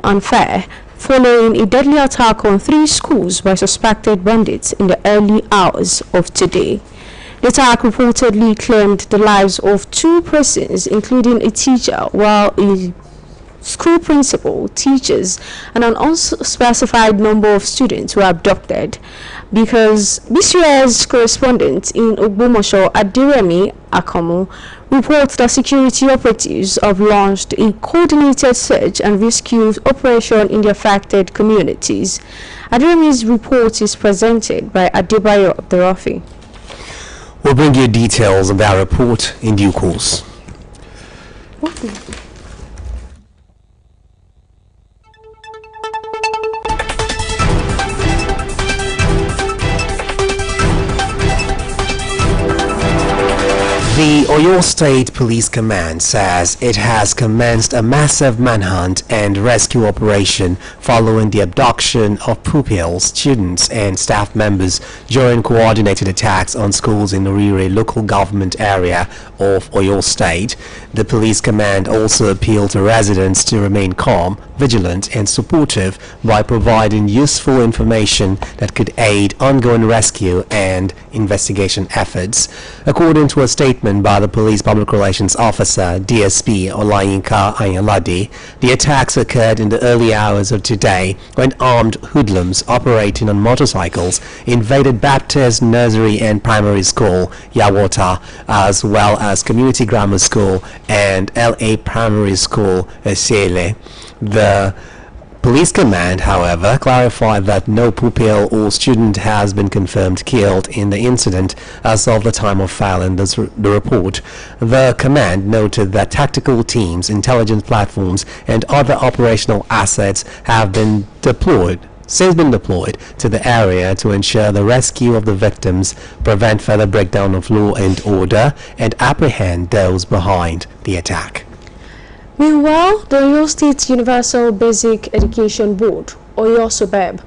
unfair following a deadly attack on 3 schools by suspected bandits in the early hours of today. The attack reportedly claimed the lives of 2 persons, including a teacher, while a school principal, teachers, and an unspecified number of students were abducted. Because BCS correspondent in Ogbomoso, Adiremi Akomo, reports that security operatives have launched a coordinated search and rescue operation in the affected communities. Adiremi's report is presented by Adebayo Abdurafi. We'll bring you details of that report in due course. The Oyo State Police Command says it has commenced a massive manhunt and rescue operation following the abduction of pupils, students and staff members during coordinated attacks on schools in Orire local government area of Oyo State. The police command also appealed to residents to remain calm, vigilant and supportive by providing useful information that could aid ongoing rescue and investigation efforts. According to a statement by the police public relations officer DSP Oluyole, the attacks occurred in the early hours of today when armed hoodlums operating on motorcycles invaded Baptist Nursery and Primary School Yawota, as well as Community Grammar School and LA Primary School Sele. The police command, however, clarified that no pupil or student has been confirmed killed in the incident as of the time of filing the report. The command noted that tactical teams, intelligence platforms and other operational assets have been deployed to the area to ensure the rescue of the victims, prevent further breakdown of law and order, and apprehend those behind the attack. Meanwhile, the Oyo State Universal Basic Education Board, OLUYOLE,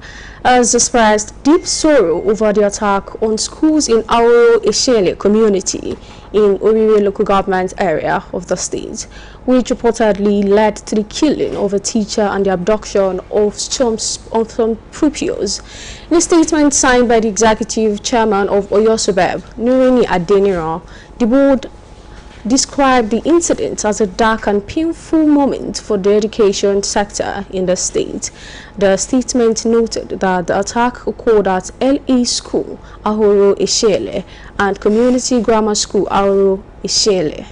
has expressed deep sorrow over the attack on schools in Oluyole community in Orire local government area of the state, which reportedly led to the killing of a teacher and the abduction of some pupils. In a statement signed by the executive chairman of OLUYOLE, Nurini Adeniro, the board described the incident as a dark and painful moment for the education sector in the state. The statement noted that the attack occurred at LA School, Ahoro Ishele, and Community Grammar School, Ahoro Ishele,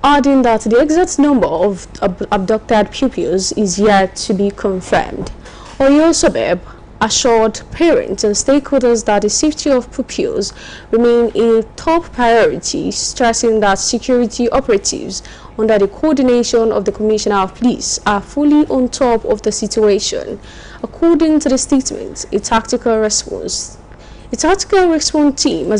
adding that the exact number of abducted pupils is yet to be confirmed. OLUYOLE assured parents and stakeholders that the safety of pupils remain a top priority, stressing that security operatives under the coordination of the Commissioner of Police are fully on top of the situation. According to the statement, a tactical response team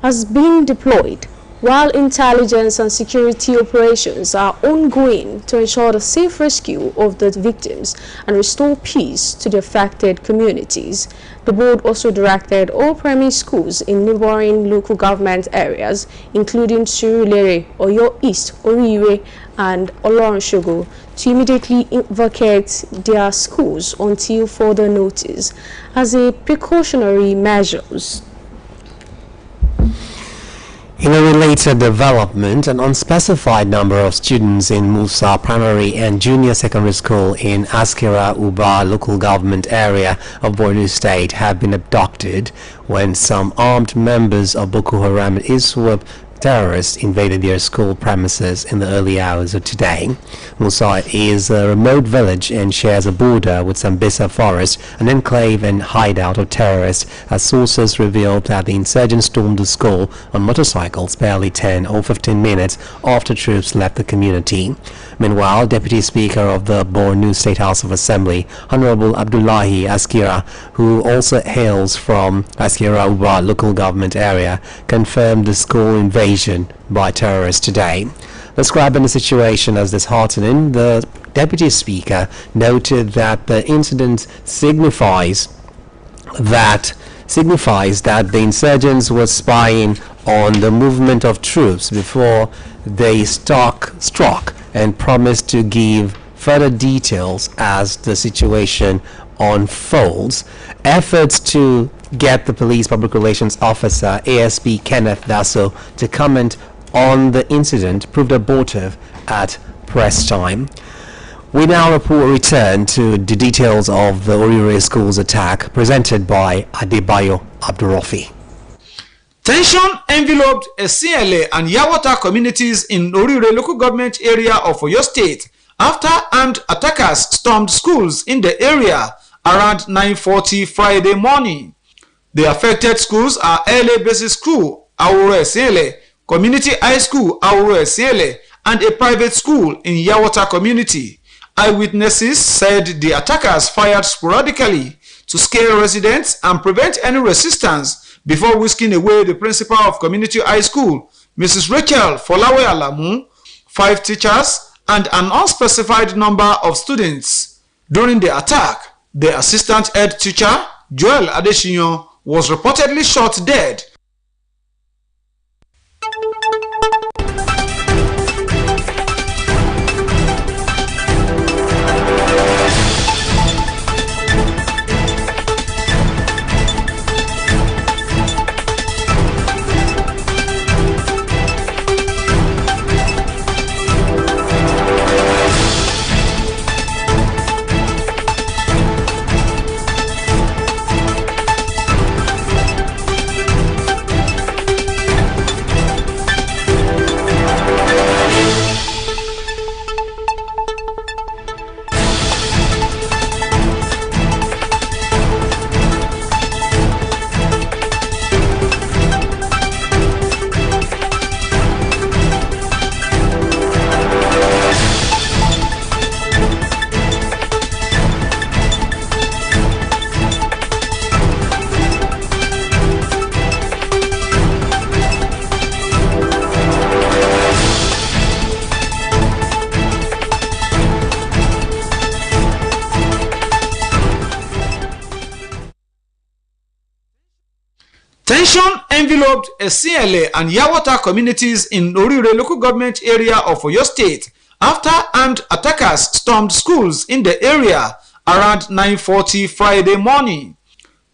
has been deployed, while intelligence and security operations are ongoing to ensure the safe rescue of the victims and restore peace to the affected communities. The board also directed all primary schools in neighboring local government areas, including Surulere, Oyo East, Orire, and Olorunshogo, to immediately vacate their schools until further notice as a precautionary measures. In a related development, an unspecified number of students in Musa Primary and Junior Secondary School in Askira Uba local government area of Borno State have been abducted when some armed members of Boko Haram ISWAP terrorists invaded their school premises in the early hours of today. Musa is a remote village and shares a border with Sambisa Forest, an enclave and hideout of terrorists, as sources revealed that the insurgents stormed the school on motorcycles barely 10 or 15 minutes after troops left the community. Meanwhile, Deputy Speaker of the Borno State House of Assembly, Honorable Abdullahi Askira, who also hails from Askira Uba local government area, confirmed the school invasion by terrorists today. Describing the situation as disheartening, the Deputy Speaker noted that the incident signifies that the insurgents were spying on the movement of troops before they struck and promised to give further details as the situation unfolds. Efforts to get the police public relations officer, ASP Kenneth Dasso, to comment on the incident proved abortive at press time. We now return to the details of the Oluyole school's attack, presented by Adebayo Abdurrafi. Tension enveloped Esiele and Yawata communities in Oluyole local government area of Oyo State after armed attackers stormed schools in the area around 9:40 Friday morning. The affected schools are LA Basic School, Awuro Esiele, Community High School, Awuro Esiele, and a private school in Yawata community. Eyewitnesses said the attackers fired sporadically to scare residents and prevent any resistance before whisking away the principal of Community High School, Mrs. Rachel Folawe Alamu, 5 teachers, and an unspecified number of students. During the attack, the assistant head teacher, Joel Adeshinyo, was reportedly shot dead. Tension enveloped Esiele and Yawata communities in Oluyole local government area of Oyo State after armed attackers stormed schools in the area around 9:40 Friday morning.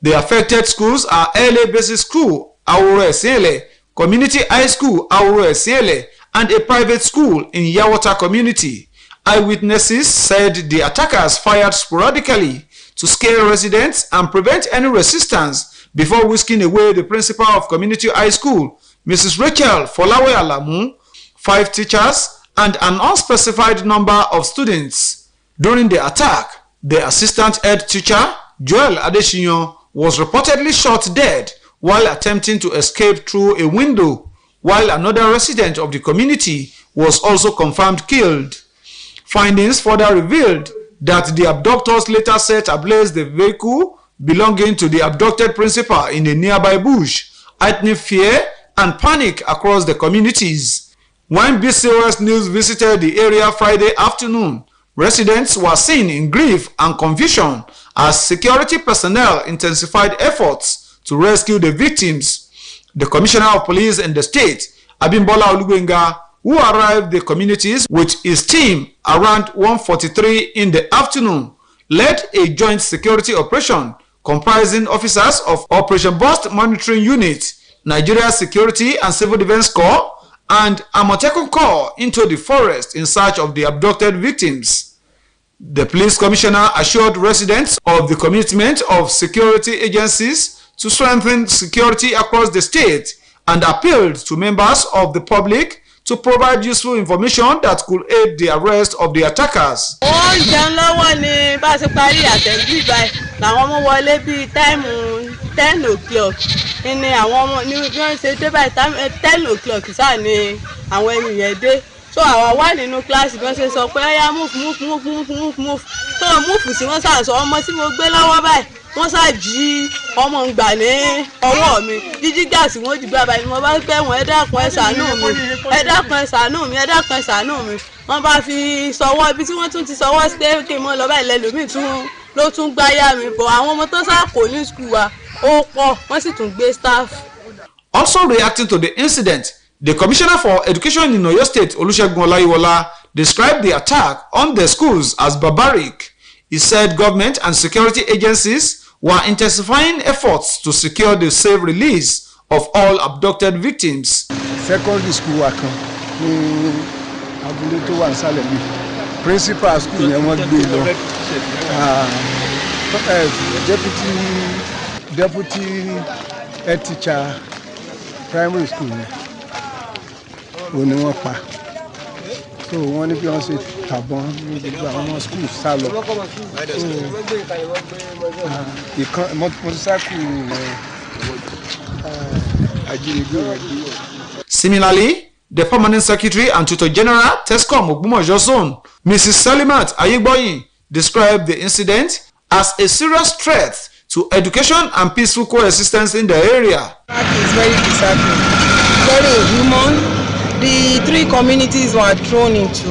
The affected schools are LA Basic School, Awuro Esiele, Community High School, Awuro Esiele, and a private school in Yawata community. Eyewitnesses said the attackers fired sporadically to scare residents and prevent any resistance before whisking away the principal of Community High School, Mrs. Rachel Folawe Alamu, 5 teachers, and an unspecified number of students. During the attack, the assistant head teacher, Joel Adeshinyo, was reportedly shot dead while attempting to escape through a window, while another resident of the community was also confirmed killed. Findings further revealed that the abductors later set ablaze the vehicle belonging to the abducted principal in a nearby bush, heightening fear and panic across the communities. When BCOS News visited the area Friday afternoon, residents were seen in grief and confusion as security personnel intensified efforts to rescue the victims. The Commissioner of Police in the state, Abimbola Olubenga, who arrived the communities with his team around 1:43 in the afternoon, led a joint security operation comprising officers of Operation Burst Monitoring Unit, Nigeria Security and Civil Defense Corps, and Amotekun Corps into the forest in search of the abducted victims. The police commissioner assured residents of the commitment of security agencies to strengthen security across the state and appealed to members of the public to provide useful information that could aid the arrest of the attackers. Làwọn ọmọ wọlé bíi táìmù 10 o'clock ní àwọn ọmọ ní bí wọ́n ṣe dé báyìí táìmù 10 o'clock sáà ni àwọn ènìyàn dé. So àwa wà nínú kíláàsì bí wọ́n ṣe sọ pé ẹ̀yà move. So move sí wọ́n ṣàṣọ ọmọ tí mo gbé lọ́wọ́ báyìí wọ́n ṣàjí ọmọ ń gbà ní ọwọ́ mi. Jíjí gáàsì wọ́n jù bàbá ni mo bá pẹ́ wọ́n ẹ dákun ẹ ṣàánú mi ẹ dákun ẹ ṣàánú mi ẹ dákun ẹ ṣàánú mi. Wọ́n bá fi sọwọ́ ibi tí wọ́n tún ti sọwọ́ sí pé kí n mọ́ lọ báyìí lẹ́lòmíì tún ló tún gbáyà mi bọ̀ àwọn ọmọ tó sá kò ní school wa ó pọ̀ wọ́n sì tún gbé staff. Also reacting to the incident, the Commissioner for Education in Oyo State, Olusegun Oluyole, described the attack on the schools as barbaric. He said government and security agencies were intensifying efforts to secure the safe release of all abducted victims. Secondary school wa kan ní abúlé tó wà nísàlẹ̀ mi. Principal school yẹn wọ́n gbé lọ. Deputy head teacher primary school yẹn ò ní wọ́n pa. So wọ́n ní bí wọ́n ṣe tàbọn ní gbogbo àwọn school sá lọ. Similarly, the Permanent Secretary and Tutor General, Tescom Ogbomoso Zone, Mrs. Salimat Ayegboyin, described the incident as a serious threat to education and peaceful coexistence in the area. It is very disheartening, very inhuman. The three communities were thrown into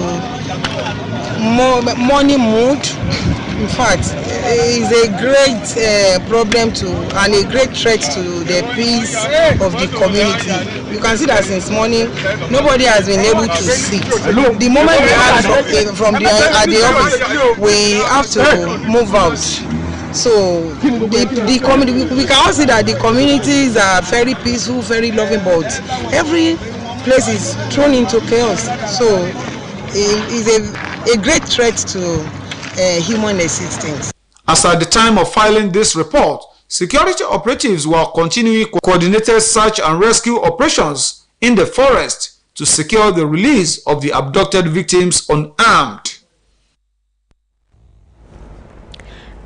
money mood. In fact, it is a great problem and a great threat to the peace of the community. You can see that since morning, nobody has been able to sit. The moment we have at the office, we have to move out. So the community, we can all see that the communities are very peaceful, very loving, but every place is thrown into chaos. So it is a great threat to human existence. As at the time of filing this report, security operatives were continuing coordinated search and rescue operations in the forest to secure the release of the abducted victims unarmed.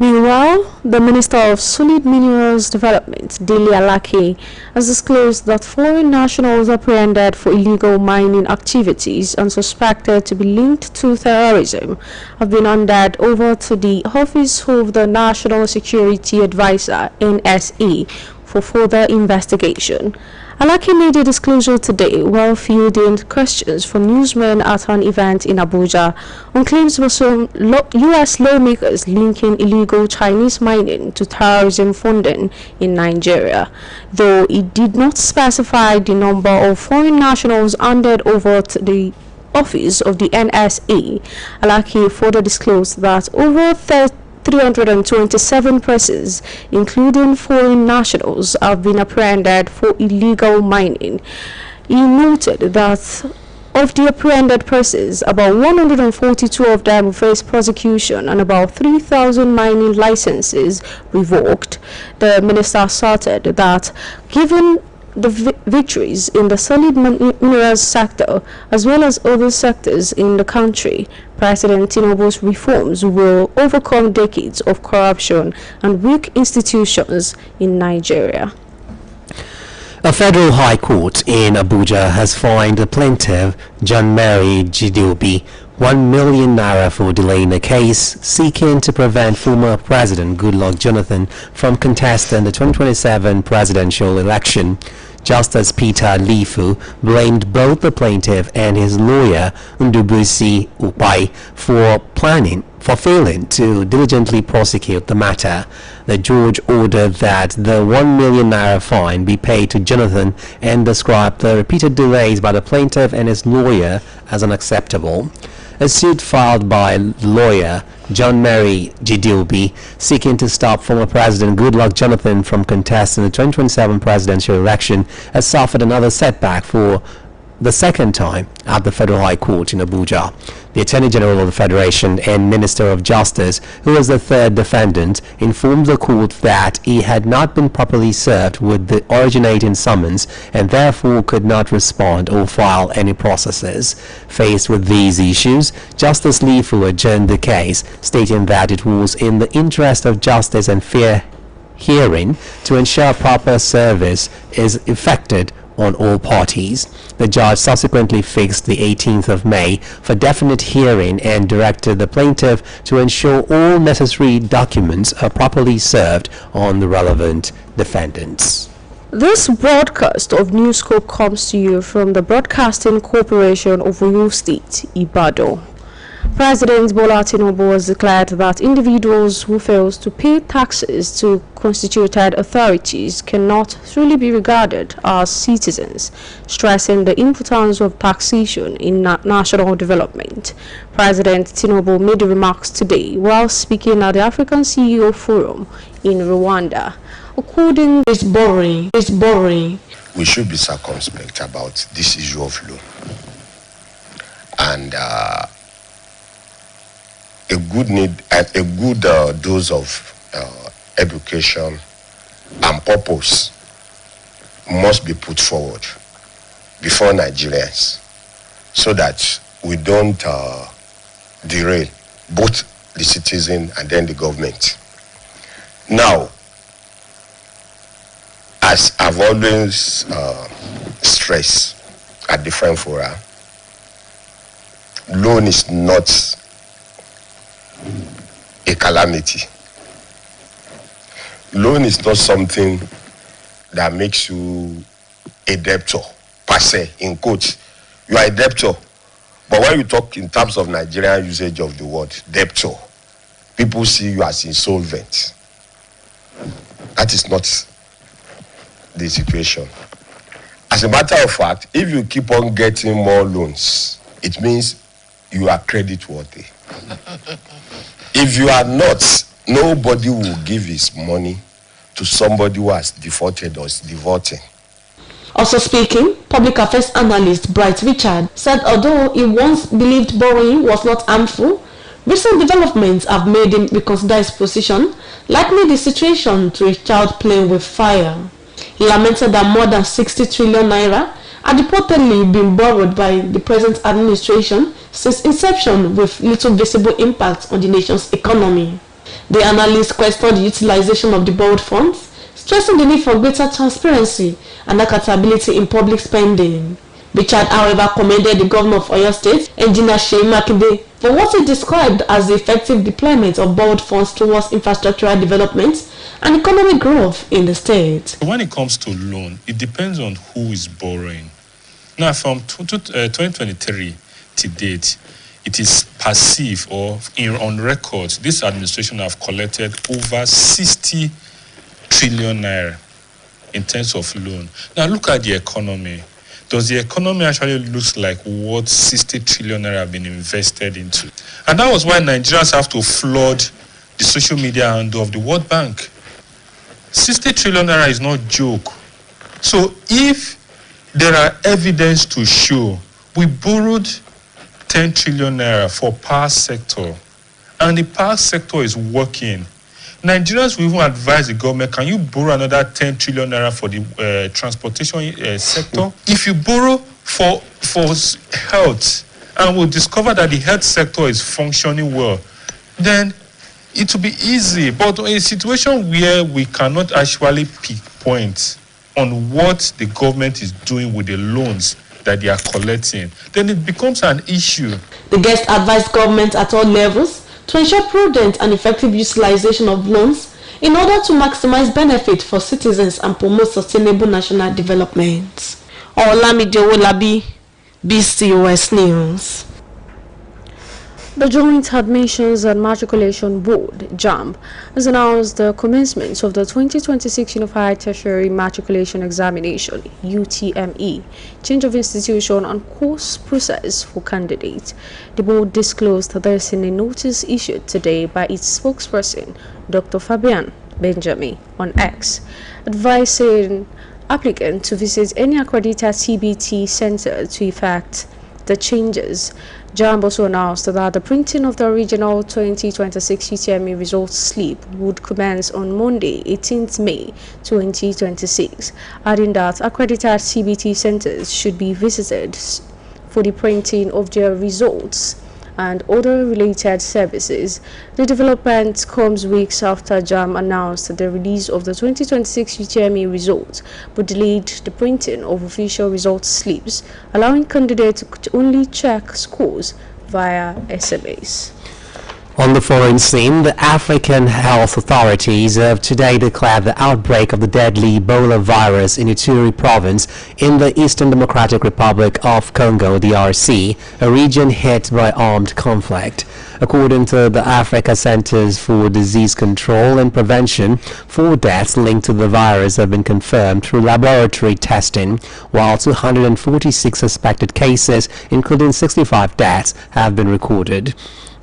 Meanwhile, the Minister of Solid Minerals Development, Dele Alake, has disclosed that foreign nationals apprehended for illegal mining activities and suspected to be linked to terrorism have been handed over to the Office of the National Security Advisor, NSA, for further investigation. Alake made a disclosure today while fielding questions from newsmen at an event in Abuja on claims by some U.S. lawmakers linking illegal Chinese mining to terrorism funding in Nigeria. Though it did not specify the number of foreign nationals handed over to the office of the NSA, Alake further disclosed that over 327 persons, including foreign nationals, have been apprehended for illegal mining. He noted that of the apprehended persons, about 142 of them face prosecution and about 3,000 mining licenses revoked. The minister asserted that given the victories in the solid minerals sector as well as other sectors in the country, President Tinubu's reforms will overcome decades of corruption and weak institutions in Nigeria. A federal high court in Abuja has fined the plaintiff, John Mary Jideobi, 1 million naira for delaying a case seeking to prevent former President Goodluck Jonathan from contesting the 2027 presidential election. Justice Peter Lifu blamed both the plaintiff and his lawyer Ndubuisi Upai for failing to diligently prosecute the matter. The judge ordered that the 1 million naira fine be paid to Jonathan and described the repeated delays by the plaintiff and his lawyer as unacceptable. A suit filed by lawyer John Mary Jideobi seeking to stop former President Goodluck Jonathan from contesting the 2027 presidential election has suffered another setback for the second time at the Federal High Court in Abuja. The Attorney General of the Federation and Minister of Justice, who was the third defendant, informed the court that he had not been properly served with the originating summons and therefore could not respond or file any processes. Faced with these issues, Justice Lifu adjourned the case, stating that it was in the interest of justice and fair hearing to ensure proper service is effected on all parties. The judge subsequently fixed the 18th of May for definite hearing and directed the plaintiff to ensure all necessary documents are properly served on the relevant defendants. This broadcast of Newscope comes to you from the Broadcasting Corporation of Oyo State, Ibadan. President Bola Tinubu has declared that individuals who fail to pay taxes to constituted authorities cannot truly be regarded as citizens, stressing the importance of taxation in national development. President Tinubu made the remarks today while speaking at the African CEO Forum in Rwanda. According to this borrowing, we should be circumspect about this issue of loan. And a good dose of education and purpose must be put forward before Nigerians, so that we don't derail both the citizen and then the government. Now, as I've always stressed at different fora, loan is not a calamity. Loan is not something that makes you a debtor, per se, in quotes. You are a debtor. But when you talk in terms of Nigerian usage of the word debtor, people see you as insolvent. That is not the situation. As a matter of fact, if you keep on getting more loans, it means you are credit worthy. If you are not, nobody will give his money to somebody who has defaulted or is defaulting. Also speaking, public affairs analyst Bright Richard said although he once believed borrowing was not harmful, recent developments have made him reconsider his position, likening the situation to a child playing with fire. He lamented that more than 60 trillion naira had reportedly been borrowed by the present administration since inception, with little visible impact on the nation's economy. The analyst questioned the utilization of the borrowed funds, stressing the need for greater transparency and accountability in public spending. Richard, however, commended the governor of Oyo State, Engineer Seyi Makinde, for what he described as the effective deployment of borrowed funds towards infrastructural development and economic growth in the state. When it comes to loan, it depends on who is borrowing. Now, from 2023 to date, it is passive or on record, this administration have collected over 60 trillion naira in terms of loan. Now, look at the economy. Does the economy actually look like what 60 trillion naira have been invested into? And that was why Nigerians have to flood the social media handle of the World Bank. 60 trillion naira is not a joke. So if there are evidence to show we borrowed 10 trillion naira for power sector and the power sector is working, Nigerians will even advise the government, can you borrow another 10 trillion naira for the transportation sector? If you borrow for health and we'll discover that the health sector is functioning well, then it will be easy. But in a situation where we cannot actually pinpoint on what the government is doing with the loans that they are collecting, then it becomes an issue. The guest advised government at all levels to ensure prudent and effective utilization of loans in order to maximize benefit for citizens and promote sustainable national development. Olamide Owolabi, BCOS News. The Joint Admissions and Matriculation Board, JAMB, has announced the commencement of the 2026 Unified Tertiary Matriculation Examination, UTME, change of institution and course process for candidates. The board disclosed this in a notice issued today by its spokesperson, Dr. Fabian Benjamin, on X, advising applicants to visit any accredited CBT center to effect the changes. JAMB also announced that the printing of the original 2026 UTME results slip would commence on Monday, 18th May 2026, adding that accredited CBT centers should be visited for the printing of their results and other related services. The development comes weeks after JAMB announced the release of the 2026 UTME results, but delayed the printing of official results slips, allowing candidates to only check scores via SMS. On the foreign scene, the African health authorities have today declared the outbreak of the deadly Ebola virus in Ituri province in the Eastern Democratic Republic of Congo, DRC, a region hit by armed conflict. According to the Africa Centers for Disease Control and Prevention, 4 deaths linked to the virus have been confirmed through laboratory testing, while 246 suspected cases, including 65 deaths, have been recorded.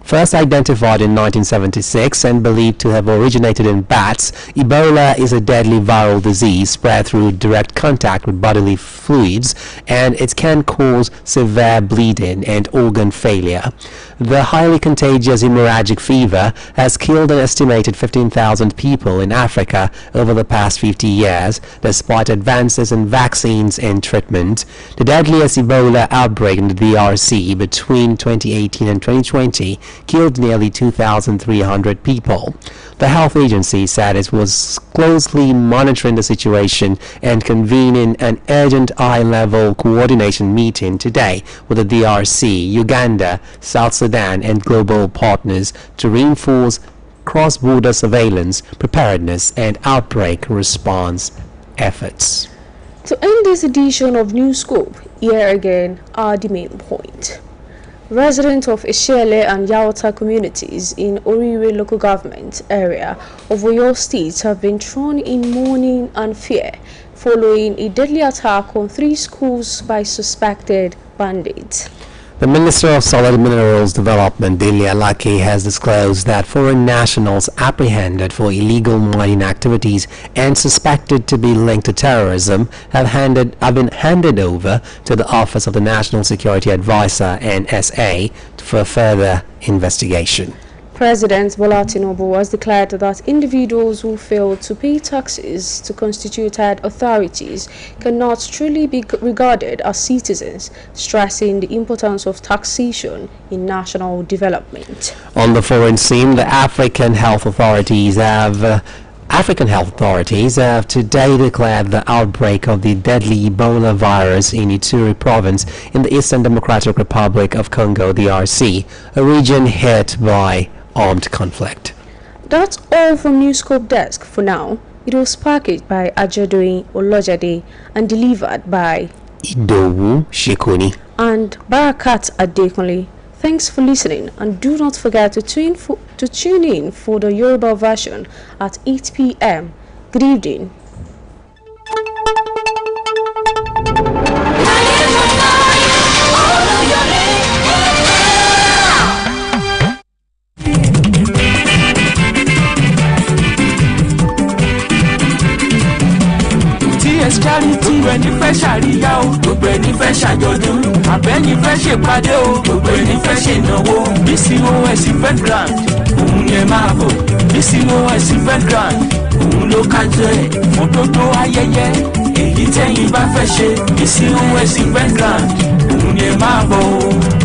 First identified in 1976 and believed to have originated in bats, Ebola is a deadly viral disease spread through direct contact with bodily fluids, and it can cause severe bleeding and organ failure. The highly contagious hemorrhagic fever has killed an estimated 15,000 people in Africa over the past 50 years, despite advances in vaccines and treatment. The deadliest Ebola outbreak in the DRC between 2018 and 2020 killed nearly 2,300 people. The health agency said it was closely monitoring the situation and convening an urgent high-level coordination meeting today with the DRC, Uganda, South Sudan and global partners to reinforce cross-border surveillance, preparedness and outbreak response efforts. To end this edition of Newscope, here again are the main points. Residents of Oluyole and Yawata communities in Oluyole local government area of Oyo State have been thrown in mourning and fear following a deadly attack on 3 schools by suspected bandits. The Minister of Solid Minerals Development, Dele Alake, has disclosed that foreign nationals apprehended for illegal mining activities and suspected to be linked to terrorism have been handed over to the Office of the National Security Advisor, NSA, for further investigation. President Bola Tinubu has declared that individuals who fail to pay taxes to constituted authorities cannot truly be regarded as citizens, stressing the importance of taxation in national development. On the foreign scene, the African health authorities have today declared the outbreak of the deadly Ebola virus in Ituri province in the Eastern Democratic Republic of Congo, DRC, a region hit by armed conflict. That's all from Newscope Desk for now. It was packaged by Ajadoyin Olojade and delivered by Idowu Shekuni and Barakat Adekunle. Thanks for listening, and do not forget to tune in for the Yoruba version at 8 p.m. Good evening. Gbogbo ẹni fẹ́ ṣàríyá o, gbogbo ẹni fẹ́ ṣàjọ̀dún, àbẹ́ni fẹ́ ṣèpàdé o, gbogbo ẹni fẹ́ ṣènáwó. BCOS event grand, òun ni ẹ máa bọ̀. BCOS event grand, òun ló kájọ ẹ̀ fún gbogbo ayẹyẹ. Èyí tẹ́yin bá fẹ́ ṣe, BCOS event grand, òun ni ẹ máa bọ̀ o.